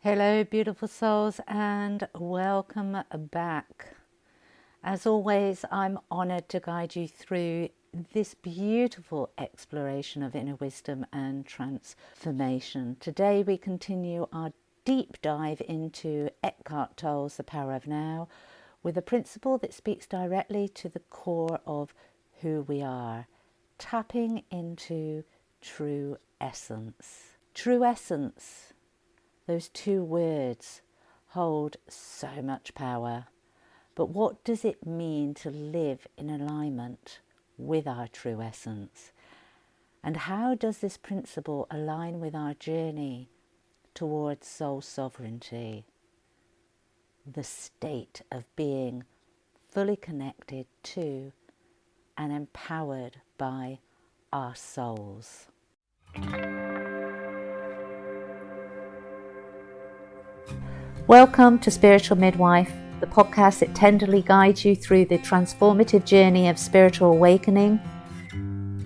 Hello, beautiful souls, and welcome back. As always, I'm honoured to guide you through this beautiful exploration of inner wisdom and transformation. Today, we continue our deep dive into Eckhart Tolle's The Power of Now with a principle that speaks directly to the core of who we are, tapping into true essence. True essence. Those two words hold so much power. But what does it mean to live in alignment with our true essence? And how does this principle align with our journey towards soul sovereignty? The state of being fully connected to and empowered by our souls. Welcome to Spiritual Midwife, the podcast that tenderly guides you through the transformative journey of spiritual awakening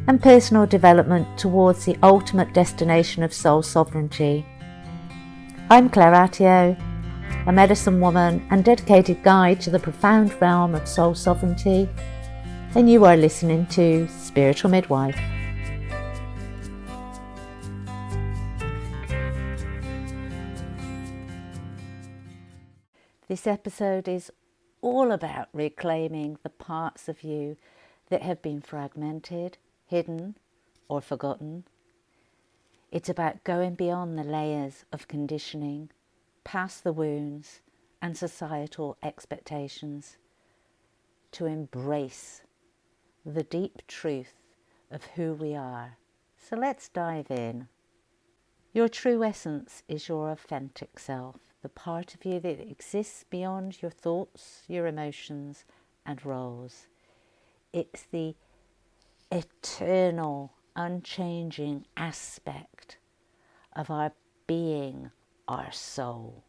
and personal development towards the ultimate destination of soul sovereignty. I'm Claire Attio, a medicine woman and dedicated guide to the profound realm of soul sovereignty, and you are listening to Spiritual Midwife. This episode is all about reclaiming the parts of you that have been fragmented, hidden, or forgotten. It's about going beyond the layers of conditioning, past the wounds and societal expectations, to embrace the deep truth of who we are. So let's dive in. Your true essence is your authentic self, the part of you that exists beyond your thoughts, your emotions and roles. It's the eternal, unchanging aspect of our being, our soul.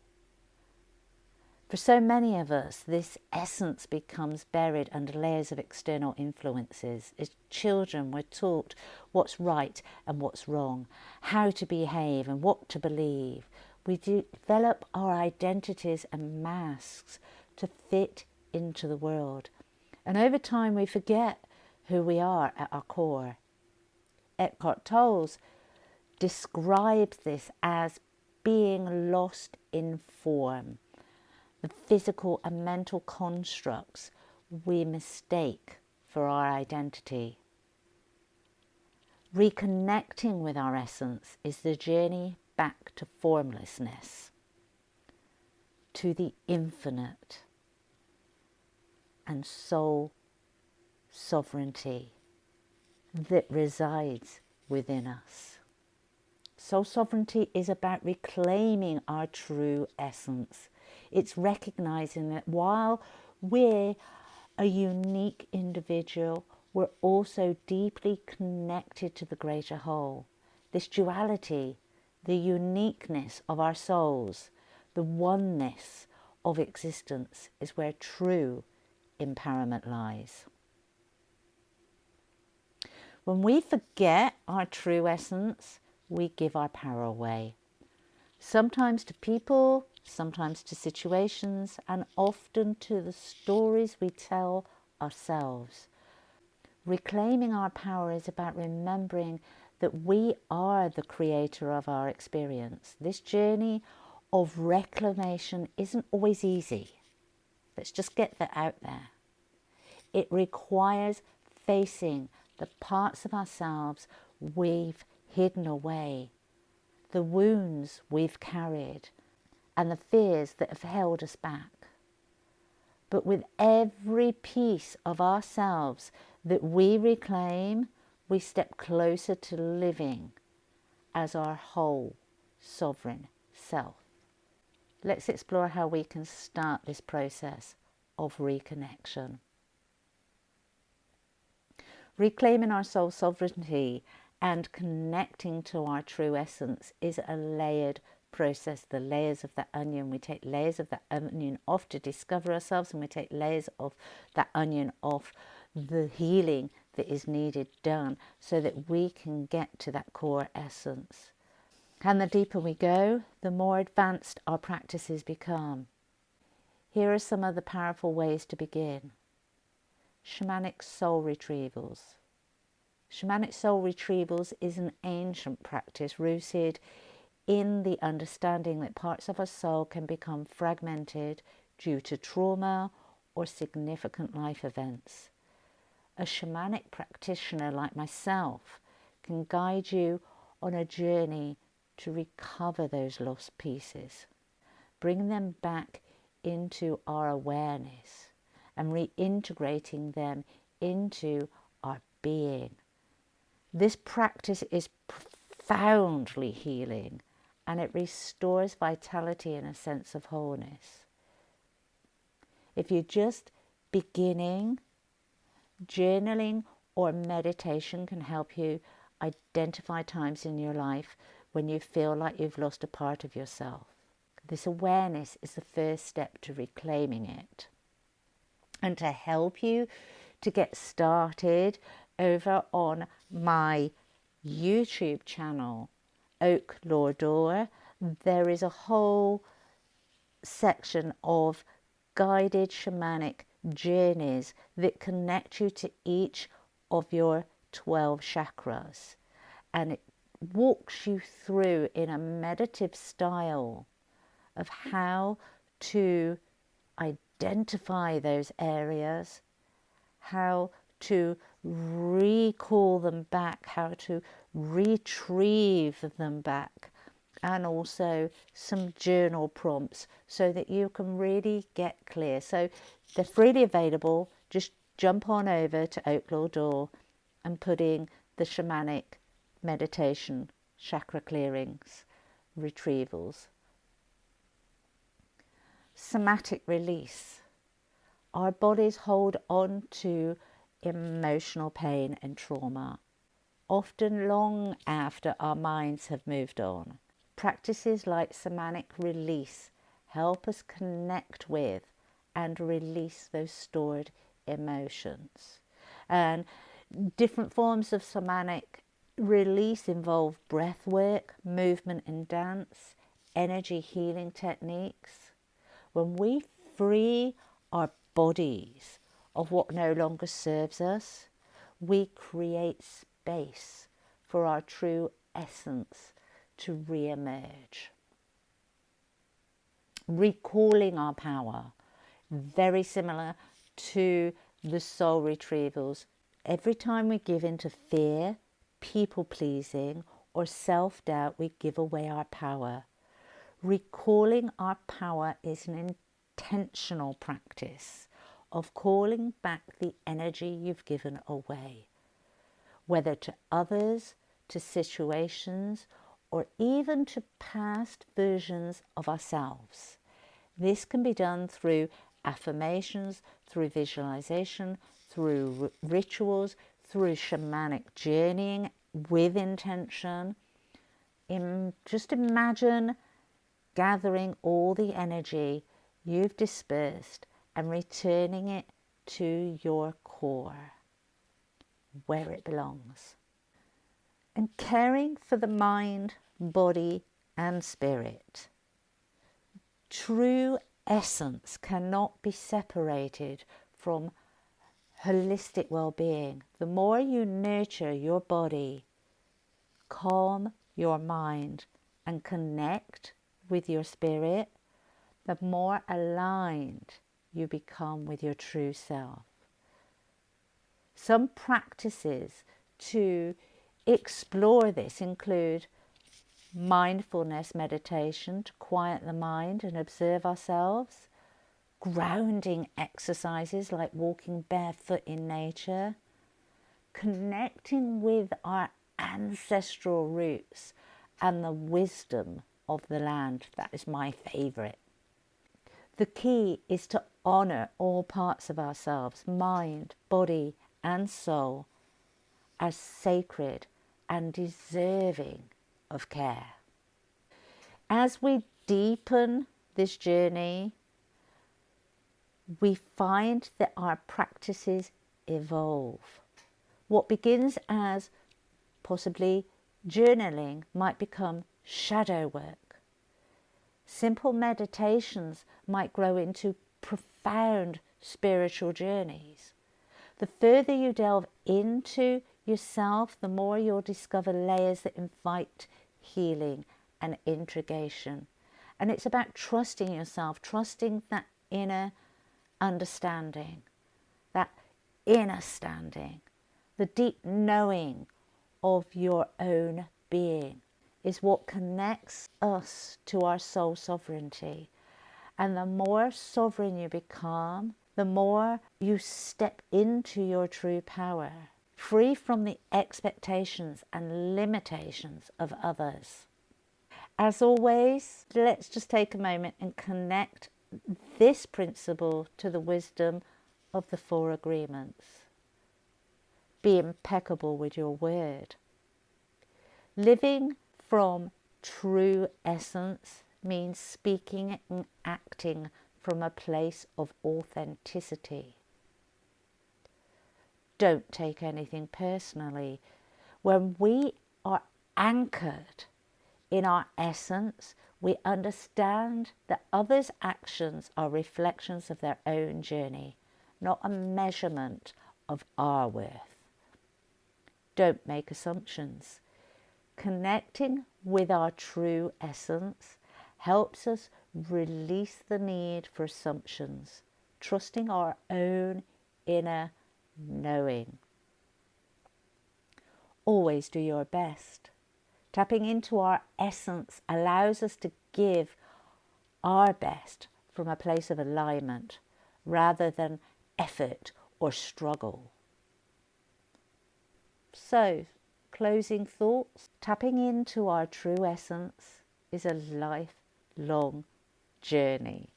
For so many of us, this essence becomes buried under layers of external influences. As children, we're taught what's right and what's wrong, how to behave and what to believe. We develop our identities and masks to fit into the world. And over time, we forget who we are at our core. Eckhart Tolle describes this as being lost in form, the physical and mental constructs we mistake for our identity. Reconnecting with our essence is the journey back to formlessness, to the infinite and soul sovereignty that resides within us. Soul sovereignty is about reclaiming our true essence. It's recognizing that while we're a unique individual, we're also deeply connected to the greater whole. This duality, the uniqueness of our souls, the oneness of existence is where true empowerment lies. When we forget our true essence, we give our power away. Sometimes to people, sometimes to situations, and often to the stories we tell ourselves. Reclaiming our power is about remembering that we are the creator of our experience. This journey of reclamation isn't always easy. Let's just get that out there. It requires facing the parts of ourselves we've hidden away, the wounds we've carried, and the fears that have held us back. But with every piece of ourselves that we reclaim, we step closer to living as our whole sovereign self. Let's explore how we can start this process of reconnection. Reclaiming our soul sovereignty and connecting to our true essence is a layered process, the layers of the onion. We take layers of the onion off to discover ourselves, and we take layers of that onion off, the healing that is needed done so that we can get to that core essence. And the deeper we go, the more advanced our practices become. Here are some of the powerful ways to begin. Shamanic soul retrievals. Shamanic soul retrievals is an ancient practice rooted in the understanding that parts of our soul can become fragmented due to trauma or significant life events. A shamanic practitioner like myself can guide you on a journey to recover those lost pieces, bring them back into our awareness and reintegrating them into our being. This practice is profoundly healing, and it restores vitality and a sense of wholeness. If you're just beginning, journaling or meditation can help you identify times in your life when you feel like you've lost a part of yourself. This awareness is the first step to reclaiming it. And to help you to get started, over on my YouTube channel, Oak Lordor, there is a whole section of guided shamanic journeys that connect you to each of your 12 chakras, and it walks you through in a meditative style of how to identify those areas, how to recall them back, how to retrieve them back, and also some journal prompts so that you can really get clear. So they're freely available. Just jump on over to Oak Door and put in the shamanic meditation, chakra clearings, retrievals. Somatic release. Our bodies hold on to emotional pain and trauma, often long after our minds have moved on. Practices like somatic release help us connect with and release those stored emotions. And different forms of somatic release involve breath work, movement and dance, energy healing techniques. When we free our bodies of what no longer serves us, we create space for our true essence to re-emerge. Recalling our power, very similar to the soul retrievals. Every time we give in to fear, people-pleasing or self-doubt, we give away our power. Recalling our power is an intentional practice of calling back the energy you've given away, whether to others, to situations, or even to past versions of ourselves. This can be done through affirmations, through visualization, through rituals, through shamanic journeying with intention. Just imagine gathering all the energy you've dispersed and returning it to your core, where it belongs. And caring for the mind, body and spirit. True essence cannot be separated from holistic well-being. The more you nurture your body, calm your mind and connect with your spirit, the more aligned you become with your true self. Some practices to explore this include mindfulness meditation to quiet the mind and observe ourselves, grounding exercises like walking barefoot in nature, connecting with our ancestral roots and the wisdom of the land. That is my favourite. The key is to honour all parts of ourselves, mind, body and soul, as sacred and deserving of care. As we deepen this journey, we find that our practices evolve. What begins as possibly journaling might become shadow work. Simple meditations might grow into profound spiritual journeys. The further you delve into yourself, the more you'll discover layers that invite healing and integration. And it's about trusting yourself, trusting that inner understanding, that inner standing, the deep knowing of your own being is what connects us to our soul sovereignty. And the more sovereign you become, the more you step into your true power, free from the expectations and limitations of others. As always, let's just take a moment and connect this principle to the wisdom of the four agreements. Be impeccable with your word. Living from true essence means speaking and acting from a place of authenticity. Don't take anything personally. When we are anchored in our essence, we understand that others' actions are reflections of their own journey, not a measurement of our worth. Don't make assumptions. Connecting with our true essence helps us release the need for assumptions, trusting our own inner knowing. Always do your best. Tapping into our essence allows us to give our best from a place of alignment rather than effort or struggle. So, closing thoughts. Tapping into our true essence is a lifelong journey.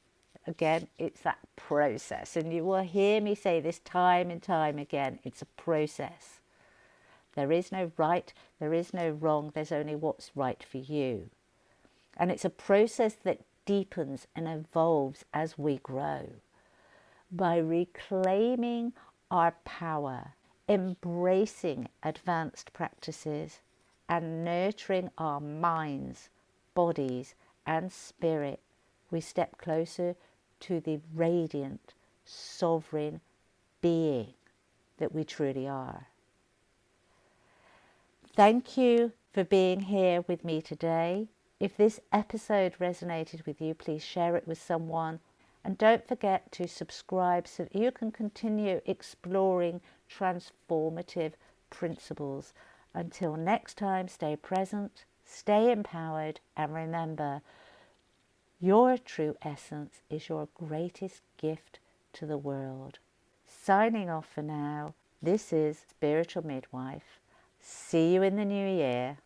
Again, it's that process, and you will hear me say this time and time again. It's a process. There is no right, there is no wrong, there's only what's right for you. And it's a process that deepens and evolves as we grow. By reclaiming our power, embracing advanced practices, and nurturing our minds, bodies, and spirit, we step closer to the radiant, sovereign being that we truly are. Thank you for being here with me today. If this episode resonated with you, please share it with someone. And don't forget to subscribe so that you can continue exploring transformative principles. Until next time, stay present, stay empowered, and remember, your true essence is your greatest gift to the world. Signing off for now, this is Spiritual Midwife. See you in the new year.